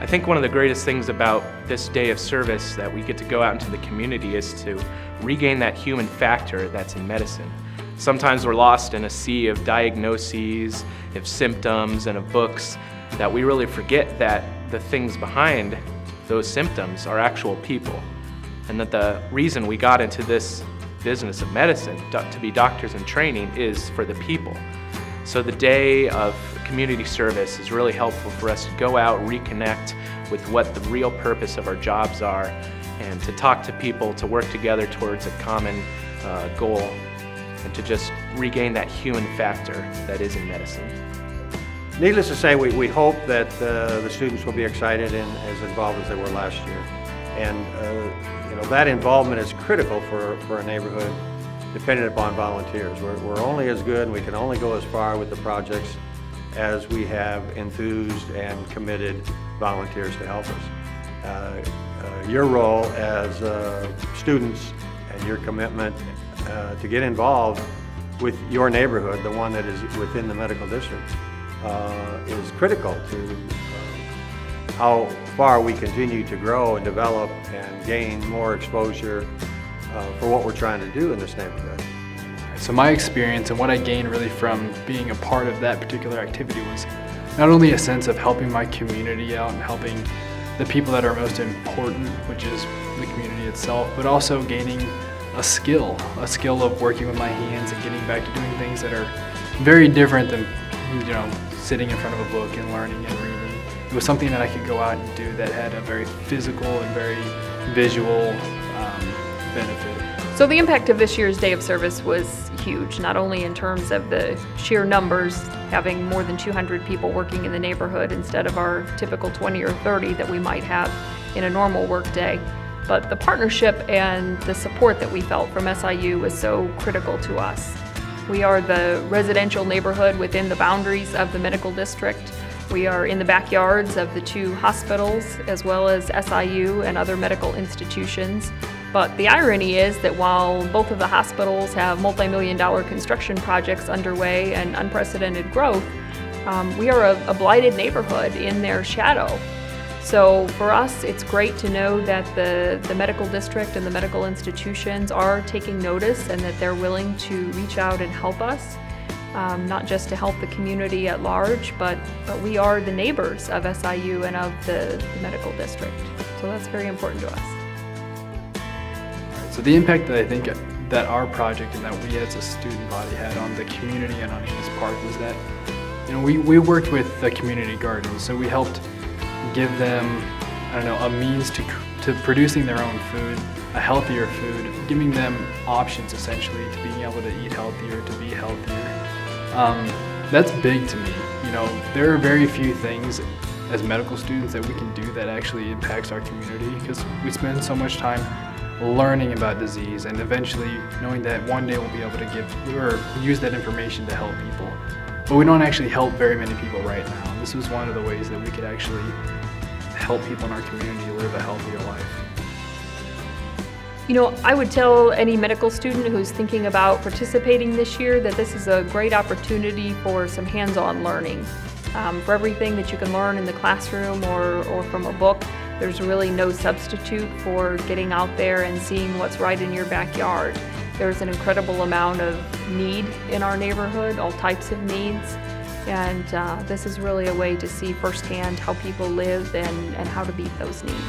I think one of the greatest things about this day of service that we get to go out into the community is to regain that human factor that's in medicine. Sometimes we're lost in a sea of diagnoses, of symptoms, and of books that we really forget that the things behind those symptoms are actual people, and that the reason we got into this business of medicine, to be doctors in training, is for the people. So the day of community service is really helpful for us to go out, reconnect with what the real purpose of our jobs are, and to talk to people, to work together towards a common goal, and to just regain that human factor that is in medicine. Needless to say, we hope that the students will be excited and as involved as they were last year. And that involvement is critical for a neighborhood dependent upon volunteers. We're only as good and we can only go as far with the projects as we have enthused and committed volunteers to help us. Your role as students and your commitment to get involved with your neighborhood, the one that is within the medical district, is critical to how far we continue to grow and develop and gain more exposure for what we're trying to do in this neighborhood. So my experience and what I gained really from being a part of that particular activity was not only a sense of helping my community out and helping the people that are most important, which is the community itself, but also gaining a skill of working with my hands and getting back to doing things that are very different than, sitting in front of a book and learning and reading. It was something that I could go out and do that had a very physical and very visual benefit. So the impact of this year's Day of Service was huge, not only in terms of the sheer numbers, having more than 200 people working in the neighborhood instead of our typical 20 or 30 that we might have in a normal work day, but the partnership and the support that we felt from SIU was so critical to us. We are the residential neighborhood within the boundaries of the medical district. We are in the backyards of the two hospitals as well as SIU and other medical institutions. But the irony is that while both of the hospitals have multi-million-dollar construction projects underway and unprecedented growth, we are a blighted neighborhood in their shadow. So for us, it's great to know that the medical district and the medical institutions are taking notice and that they're willing to reach out and help us, not just to help the community at large, but we are the neighbors of SIU and of the medical district. So that's very important to us. So the impact that I think that our project and that we as a student body had on the community and on Enos Park was that, we worked with the community gardens, so we helped give them, a means to producing their own food, a healthier food, giving them options essentially to being able to eat healthier, to be healthier. That's big to me. There are very few things as medical students that we can do that actually impacts our community, because we spend so much time learning about disease and eventually knowing that one day we'll be able to give or use that information to help people. But we don't actually help very many people right now. This was one of the ways that we could actually help people in our community live a healthier life. I would tell any medical student who's thinking about participating this year that this is a great opportunity for some hands-on learning. For everything that you can learn in the classroom or from a book, there's really no substitute for getting out there and seeing what's right in your backyard. There's an incredible amount of need in our neighborhood, all types of needs, and this is really a way to see firsthand how people live and how to meet those needs.